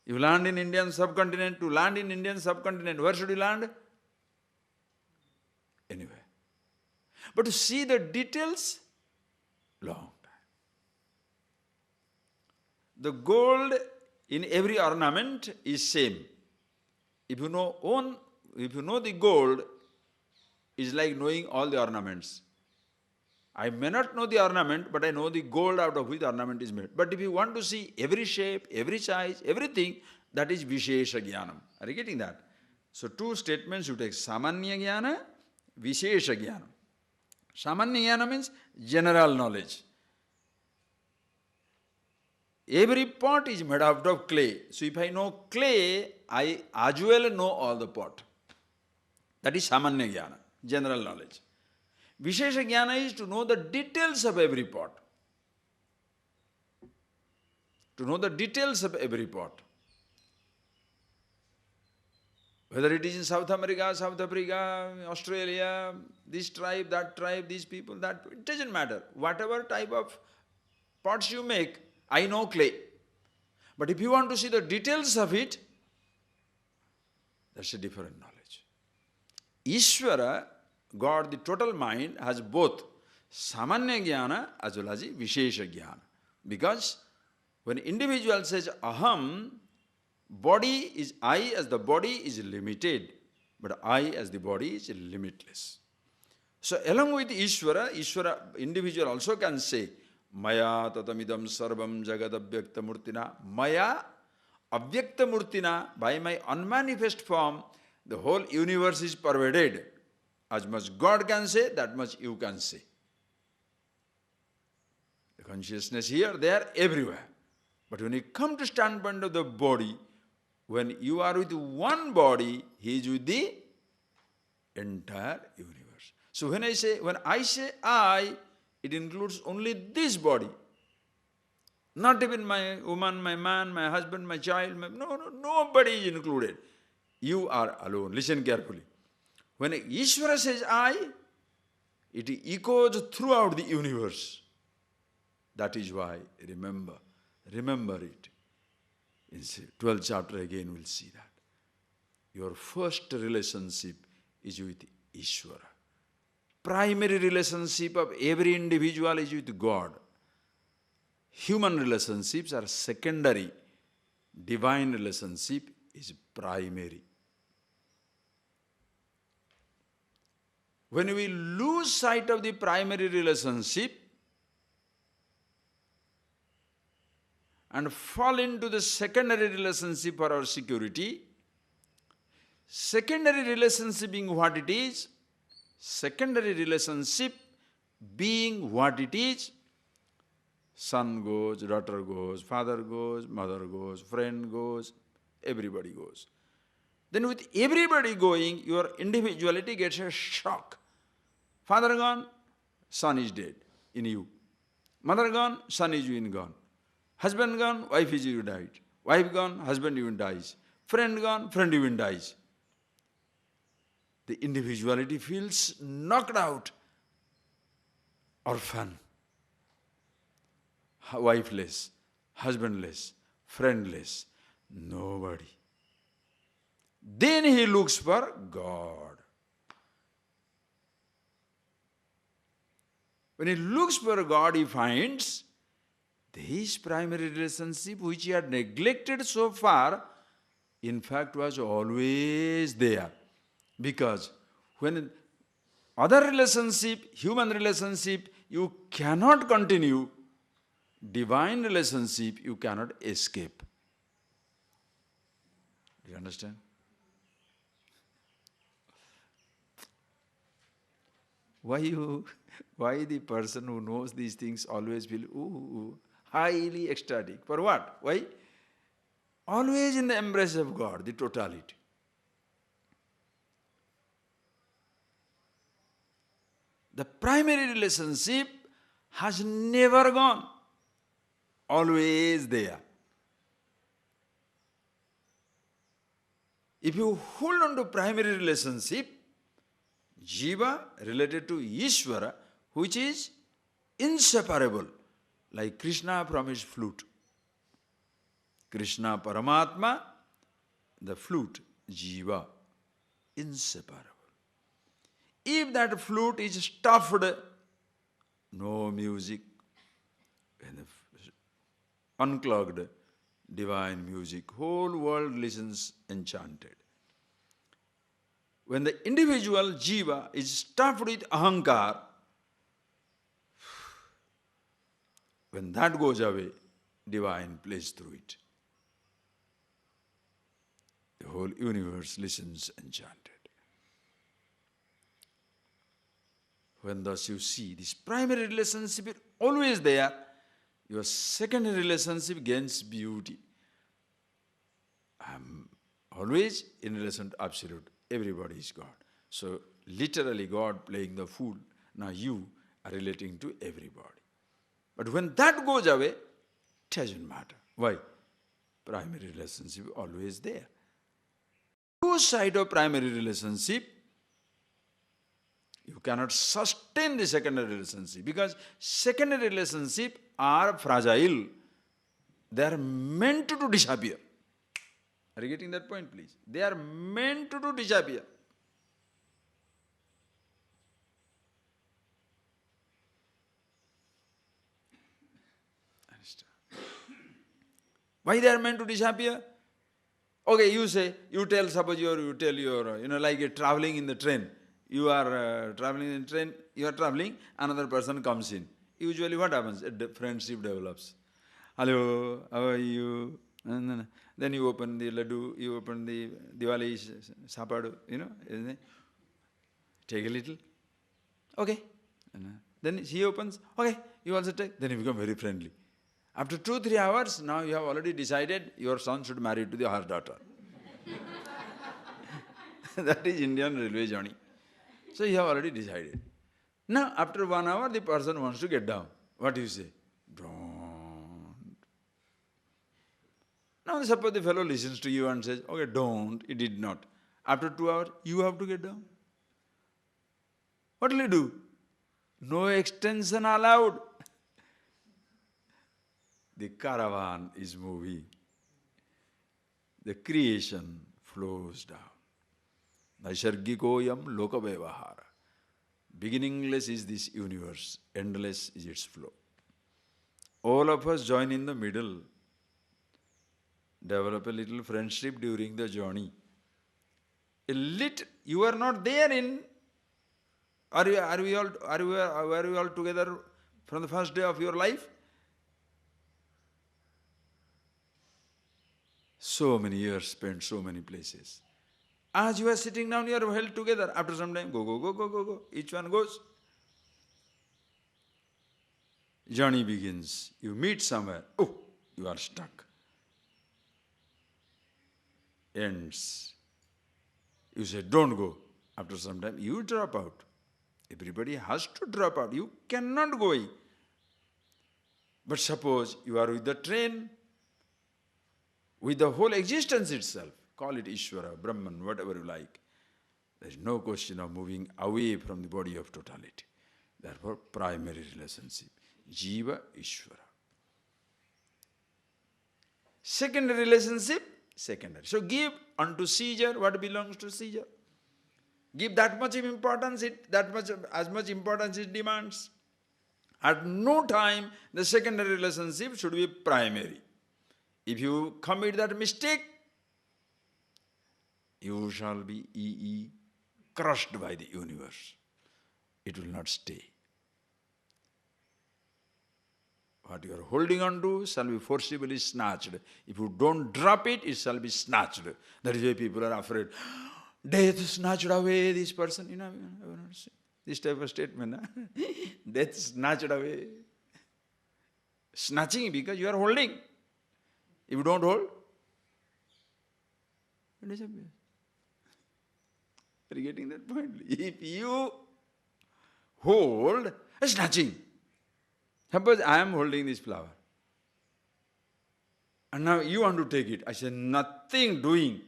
You land in Indian subcontinent. To land in Indian subcontinent, where should you land? Anywhere. But to see the details, long time. The gold in every ornament is same. If you know the gold, is like knowing all the ornaments. I may not know the ornament, but I know the gold out of which the ornament is made. But if you want to see every shape, every size, everything, That is Vishesha Jnanam. Are you getting that? So two statements you take, Samanya Jnana, Vishesha Jnanam. Samanya Jnana means general knowledge. Every pot is made out of clay. So if I know clay, I as well know all the pot. That is Samanya Jnana, general knowledge. Vishesha Jnana is to know the details of every pot. To know the details of every pot. Whether it is in South America, South Africa, Australia, this tribe, these people, that, it doesn't matter. Whatever type of pots you make, I know clay. But if you want to see the details of it, that's a different knowledge. Ishvara, God, the total mind, has both Samanya Jnana as well as Vishesha Jnana. Because when individual says Aham, body is I as the body is limited, but I as the body is limitless. So along with Ishvara, individual also can say, Maya tatamidam sarvam jagad avyakta murtina. Maya avyakta murtina, by my unmanifest form, the whole universe is pervaded. As much God can say, that much you can say. The consciousness here, there, everywhere. But when you come to standpoint of the body, when you are with one body, he is with the entire universe. So when I say I, it includes only this body. Not even my woman, my man, my husband, my child. Nobody is included. You are alone. Listen carefully. When Ishvara says I, it echoes throughout the universe. That is why, remember it. In 12th chapter again we'll see that. Your first relationship is with Ishvara. Primary relationship of every individual is with God. Human relationships are secondary. Divine relationship is primary. When we lose sight of the primary relationship and fall into the secondary relationship for our security, secondary relationship being what it is, secondary relationship being what it is, son goes, daughter goes, father goes, mother goes, friend goes, everybody goes. Then with everybody going, your individuality gets a shock. Father gone, son is dead in you. Mother gone, son is even gone. Husband gone, wife is even died. Wife gone, husband even dies. Friend gone, friend even dies. The individuality feels knocked out. Orphan. Wifeless, husbandless, friendless, nobody. Then he looks for God. When he looks for God, he finds this primary relationship which he had neglected so far, in fact was always there. Because when other relationship, human relationship, you cannot continue, divine relationship you cannot escape. Do you understand? Why the person who knows these things always feel highly ecstatic? For what? Why? Always in the embrace of God, the totality. The primary relationship has never gone. Always there. If you hold on to primary relationship, Jiva related to Ishvara, which is inseparable, like Krishna from his flute. Krishna Paramatma, the flute, Jiva, inseparable. If that flute is stuffed, no music, unclogged, divine music, whole world listens enchanted. When the individual jiva is stuffed with ahankar, when that goes away, divine plays through it. The whole universe listens enchanted. When thus you see this primary relationship is always there, your secondary relationship gains beauty. I am always in relation to Absolute. Everybody is God. So literally God playing the fool. Now you are relating to everybody. But when that goes away, it doesn't matter. Why? Primary relationship always there. Two side of primary relationship, you cannot sustain the secondary relationship because secondary relationship are fragile. They are meant to disappear. Are you getting that point, please? They are meant to disappear. Understand? Why they are meant to disappear? Okay, suppose you tell your, like traveling in the train. You are traveling in the train, you are traveling, another person comes in. Usually what happens? Friendship develops. Hello, how are you? And then you open the laddu, you open the Diwali sapadu, isn't it? Take a little. Okay. And then she opens, okay, you also take. Then you become very friendly. After 2-3 hours, now you have already decided your son should marry to her daughter. That is Indian railway journey. So you have already decided. Now, after 1 hour, the person wants to get down. What do you say? Don't. Now, suppose the fellow listens to you and says, okay, don't. He did not. After 2 hours, you have to get down. What will you do? No extension allowed. The caravan is moving. The creation flows down. Naisargikoyam lokavevahara. Beginningless is this universe, endless is its flow. All of us join in the middle, develop a little friendship during the journey. You are not there in. Are we all together from the first day of your life? So many years spent, so many places. As you are sitting down, you are held together. After some time, go. Each one goes. Journey begins. You meet somewhere. Oh, you are stuck. Ends. You say, don't go. After some time, you drop out. Everybody has to drop out. You cannot go. But suppose you are with the train, with the whole existence itself. Call it Ishvara, Brahman, whatever you like. There is no question of moving away from the body of totality. Therefore, primary relationship. Jiva, Ishvara. Secondary relationship, secondary. So give unto Caesar what belongs to Caesar. Give that much importance, as much importance it demands. At no time the secondary relationship should be primary. If you commit that mistake, you shall be crushed by the universe. It will not stay. What you are holding on to shall be forcibly snatched. If you don't drop it, it shall be snatched. That is why people are afraid. Death snatched away this person. You know, this type of statement. Death snatched away. Snatching because you are holding. If you don't hold, it disappears. Are you getting that point? If you hold, snatching. Suppose I am holding this flower. And now you want to take it. I say, nothing doing.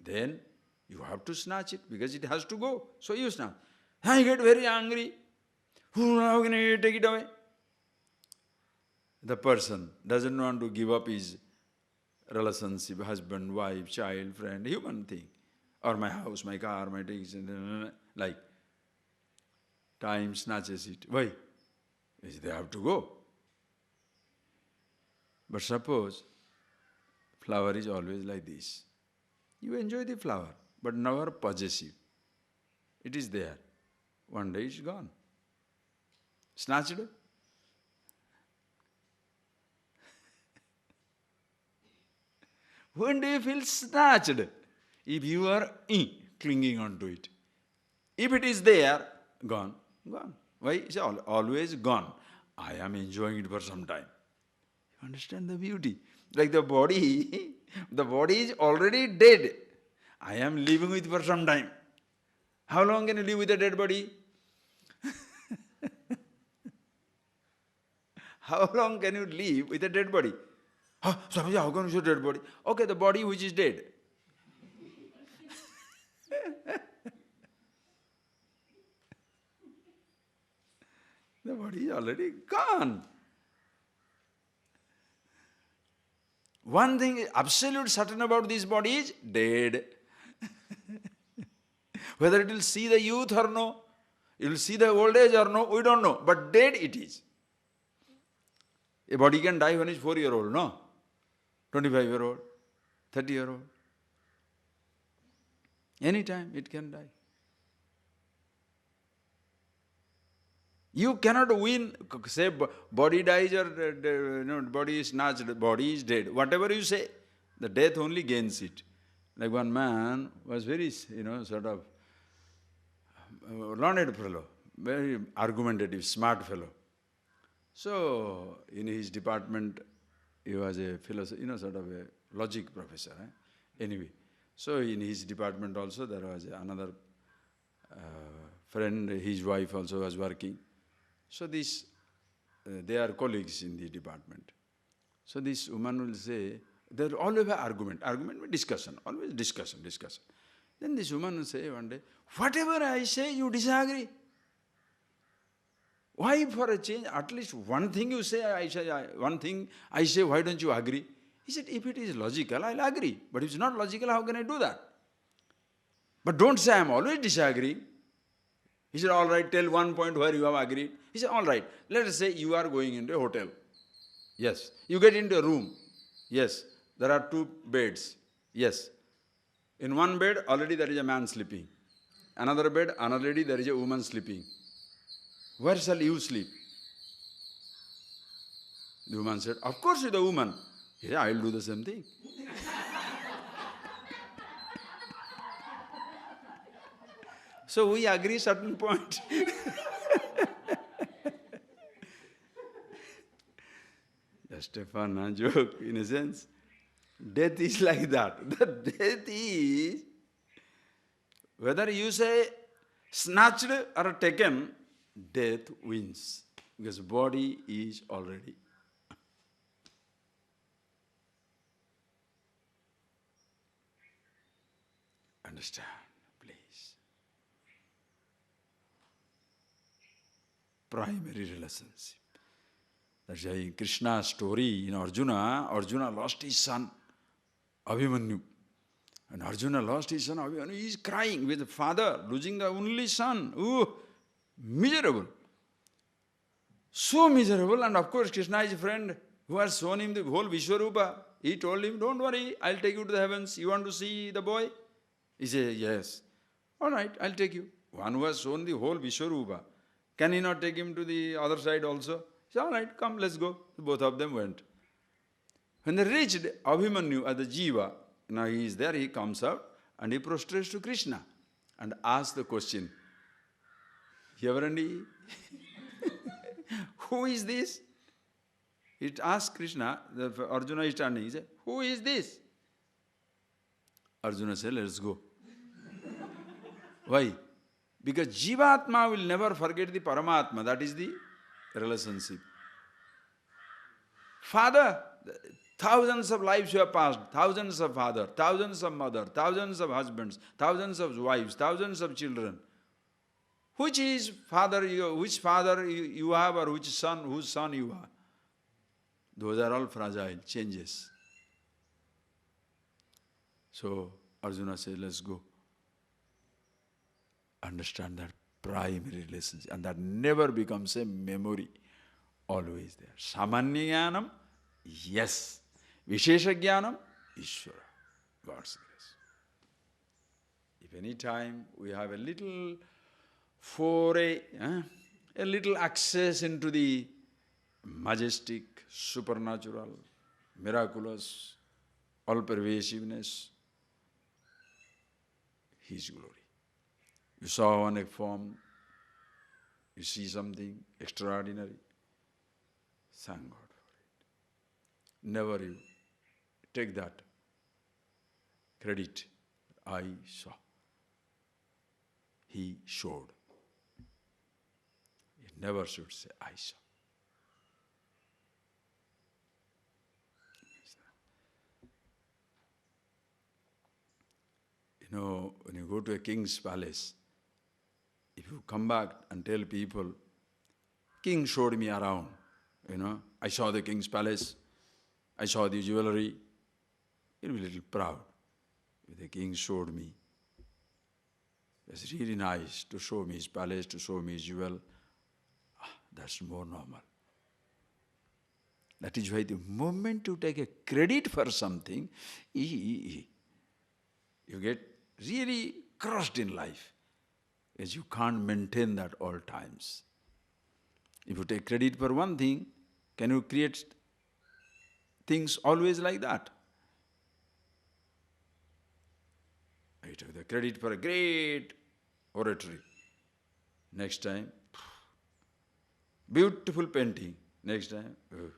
Then you have to snatch it because it has to go. So you snatch. I get very angry. How can I take it away? The person doesn't want to give up his relationship, husband, wife, child, friend, human thing. Or my house, my car, my things, like. Time snatches it. Why? Because they have to go. But suppose flower is always like this. You enjoy the flower, but never possessive. It is there. One day it's gone. Snatched. When do you feel snatched? If you are clinging on to it. If it is there, gone, gone. Why? It's always gone. I am enjoying it for some time. You understand the beauty? Like the body, the body is already dead. I am living with it for some time. How long can you live with a dead body? How long can you live with a dead body? Swamiji, how can you say dead body? Okay, the body which is dead. The body is already gone. One thing is absolute certain about this body is dead. Whether it will see the youth or no, it will see the old age or no, we don't know. But dead it is. A body can die when it's 4-year-old, no? 25-year-old, 30-year-old. Anytime it can die. You cannot win, say body dies or body is snatched, body is dead. Whatever you say, the death only gains it. Like one man was very, sort of learned fellow, very argumentative, smart fellow. So in his department, he was a philosopher, sort of a logic professor. Anyway, so in his department also there was another friend, his wife also was working. So they are colleagues in the department. So this woman will say, there always have argument with discussion, always discussion. Then this woman will say one day, whatever I say, you disagree. Why for a change? At least one thing you say, one thing I say, why don't you agree? He said, if it is logical, I'll agree. But if it's not logical, how can I do that? But don't say I'm always disagreeing. He said, all right, tell one point where you have agreed. He said, all right, let us say you are going into a hotel. Yes. You get into a room. Yes. There are 2 beds. Yes. In one bed, already there is a man sleeping. Another bed, already there is a woman sleeping. Where shall you sleep? The woman said, of course with the woman. He said, I will do the same thing. So we agree certain point. Just a fun joke in a sense. Death is like that. The death is, whether you say snatched or taken, death wins. Because body is already. Understand, please. Primary relationship. That's why in Krishna's story in Arjuna lost his son, Abhimanyu. And Arjuna lost his son, Abhimanyu. He is crying with the father, losing the only son. Oh, miserable. So miserable. And of course, Krishna is a friend who has shown him the whole Vishwarupa. He told him, don't worry, I'll take you to the heavens. You want to see the boy? He said, yes. All right, I'll take you. One who has shown the whole Vishwarupa. Can he not take him to the other side also? He said, all right, come, let's go. Both of them went. When they reached Abhimanyu at the Jiva, now he is there, he comes out and he prostrates to Krishna and asks the question, Yavarandi, who is this? It asks Krishna, Arjuna is standing, he said, who is this? Arjuna said, let's go. Why? Because Jivatma will never forget the Paramatma, that is the relationship. Father, thousands of lives you have passed, thousands of father, thousands of mother, thousands of husbands, thousands of wives, thousands of children. Which father you have or which son, whose son you are? Those are all fragile, changes. So Arjuna says, let's go. Understand that primary relationship, and that never becomes a memory. Always there. Samanya Jnanam, yes. Vishesha Jnanam, Ishvara, God's grace. If any time we have a little foray, a little access into the majestic, supernatural, miraculous, all-pervasiveness, His glory. You saw one form, you see something extraordinary, thank God for it. Never you take that credit. I saw. He showed. You never should say, I saw. You know, when you go to a king's palace, if you come back and tell people, king showed me around, I saw the king's palace, I saw the jewelry, you'll be a little proud. If the king showed me, it's really nice to show me his palace, to show me his jewel. That's more normal. That is why the moment you take a credit for something, you get really crushed in life, as you can't maintain that all times. If you take credit for one thing, can you create things always like that? I took the credit for a great oratory. Next time, beautiful painting. Next time, no.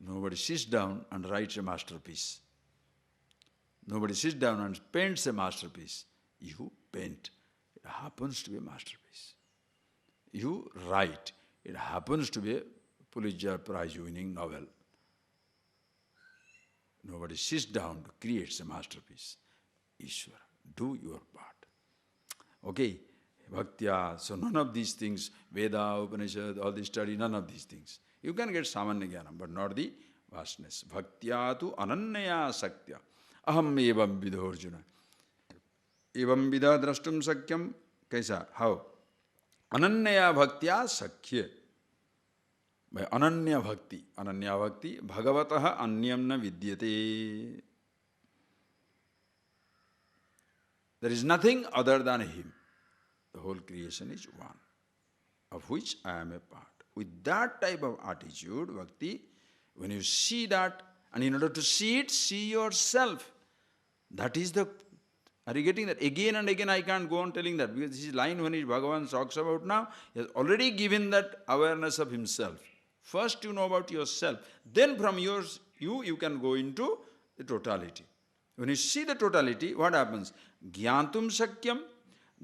Nobody sits down and writes a masterpiece. Nobody sits down and paints a masterpiece. You paint. It happens to be a masterpiece. You write. It happens to be a Pulitzer Prize-winning novel. Nobody sits down to create a masterpiece. Ishvara, do your part. Okay, Bhaktya, so none of these things, Veda, Upanishad, all this study, none of these things. You can get Samanya Jnanam, but not the vastness. Bhaktya tu anannaya saktya. Aham evam vidho Arjuna. Evam vidha drashtum sakyam. Kaisa? How? Anannaya bhaktya sakhya. By ananya bhakti, bhagavataha anyam na vidyate. There is nothing other than Him. The whole creation is one, of which I am a part. With that type of attitude, bhakti, when you see that, and in order to see it, see yourself. That is the... Are you getting that? Again and again I can't go on telling that, because this is line when Bhagavan talks about now, he has already given that awareness of himself. First you know about yourself, then from yours, you can go into the totality. When you see the totality, what happens? Jnantum sakyam,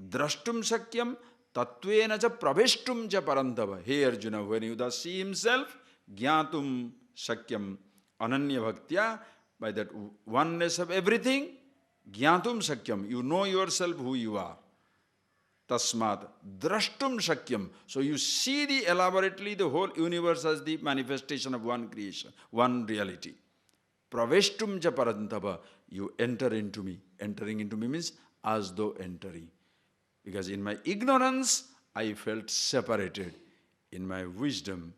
drashtum sakyam, tattvena cha praveshtum cha parantava. Hey Arjuna, when you thus see himself, jnantum sakyam, ananya bhaktya, by that oneness of everything, jnantum sakyam, you know yourself who you are. Tasmat, drashtum sakyam. So you see elaborately the whole universe as the manifestation of one creation, one reality. Praveshtum cha parantava, you enter into me. Entering into me means as though entering. Because in my ignorance, I felt separated. In my wisdom,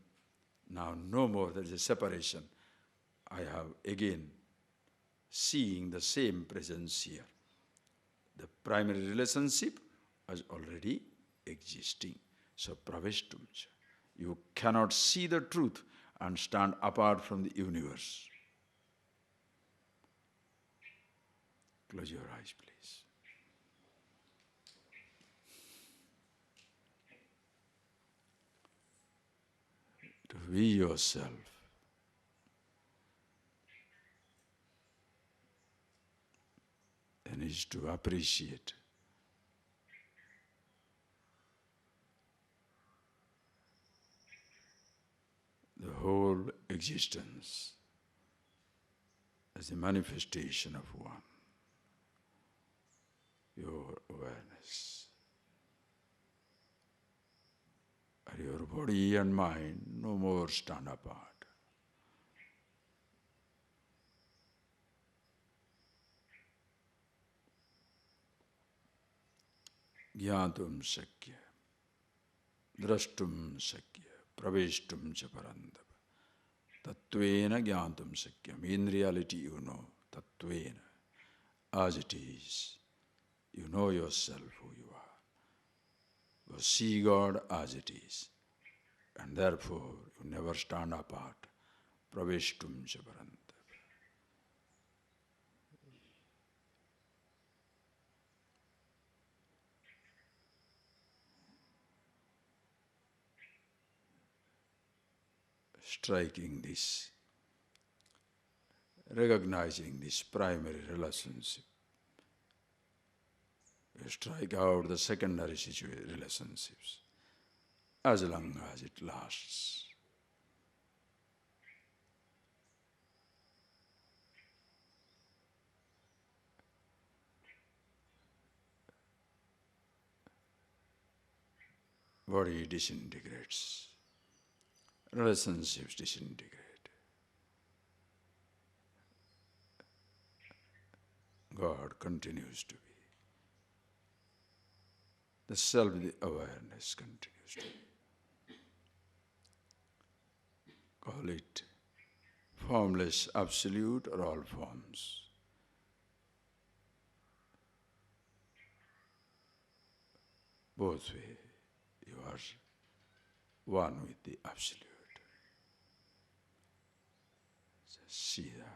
now no more there is a separation. I have again seeing the same presence here. The primary relationship was already existing. So praveshtum cha. You cannot see the truth and stand apart from the universe. Close your eyes, please. To be yourself. Then is to appreciate the whole existence as a manifestation of one. Your awareness. And your body and mind no more stand apart. Jnantum sakya, drashtum sakya, praveshtum cha parandava. Tattvena jnantum sakyam. In reality you know, tattvena, as it is. You know yourself who you are. You see God as it is. And therefore, you never stand apart. praveshtum cha paranta. Striking this, recognizing this primary relationship, you strike out the secondary relationships as long as it lasts. Body disintegrates, relationships disintegrate. God continues to be. The self-awareness continues to be. Call it formless absolute or all forms. Both ways, you are one with the absolute. Just see that.